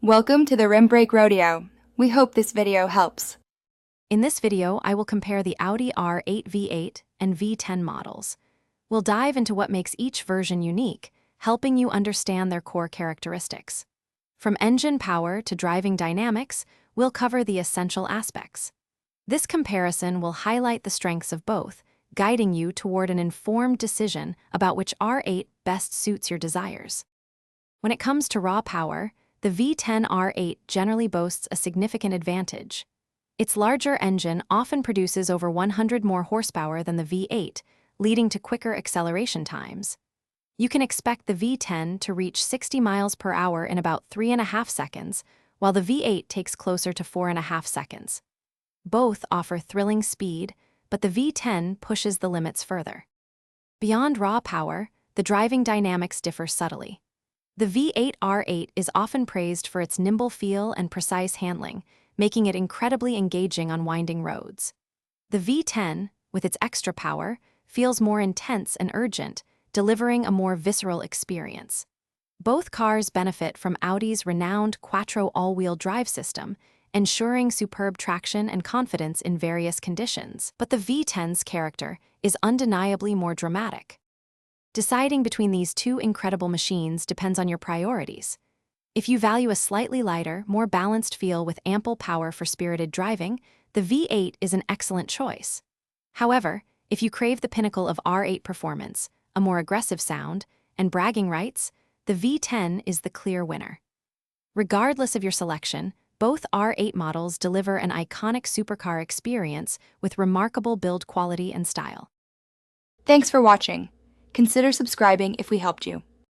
Welcome to the Rim Brake Rodeo. We hope this video helps. In this video, I will compare the Audi R8 V8 and V10 models. We'll dive into what makes each version unique, helping you understand their core characteristics. From engine power to driving dynamics, we'll cover the essential aspects. This comparison will highlight the strengths of both, guiding you toward an informed decision about which R8 best suits your desires. When it comes to raw power, the V10 R8 generally boasts a significant advantage. Its larger engine often produces over 100 more horsepower than the V8, leading to quicker acceleration times. You can expect the V10 to reach 60 miles per hour in about 3.5 seconds, while the V8 takes closer to 4.5 seconds. Both offer thrilling speed, but the V10 pushes the limits further. Beyond raw power, the driving dynamics differ subtly. The V8 R8 is often praised for its nimble feel and precise handling, making it incredibly engaging on winding roads. The V10, with its extra power, feels more intense and urgent, delivering a more visceral experience. Both cars benefit from Audi's renowned Quattro all-wheel drive system, ensuring superb traction and confidence in various conditions. But the V10's character is undeniably more dramatic. Deciding between these two incredible machines depends on your priorities. If you value a slightly lighter, more balanced feel with ample power for spirited driving, the V8 is an excellent choice. However, if you crave the pinnacle of R8 performance, a more aggressive sound, and bragging rights, the V10 is the clear winner. Regardless of your selection, both R8 models deliver an iconic supercar experience with remarkable build quality and style. Thanks for watching. Consider subscribing if we helped you.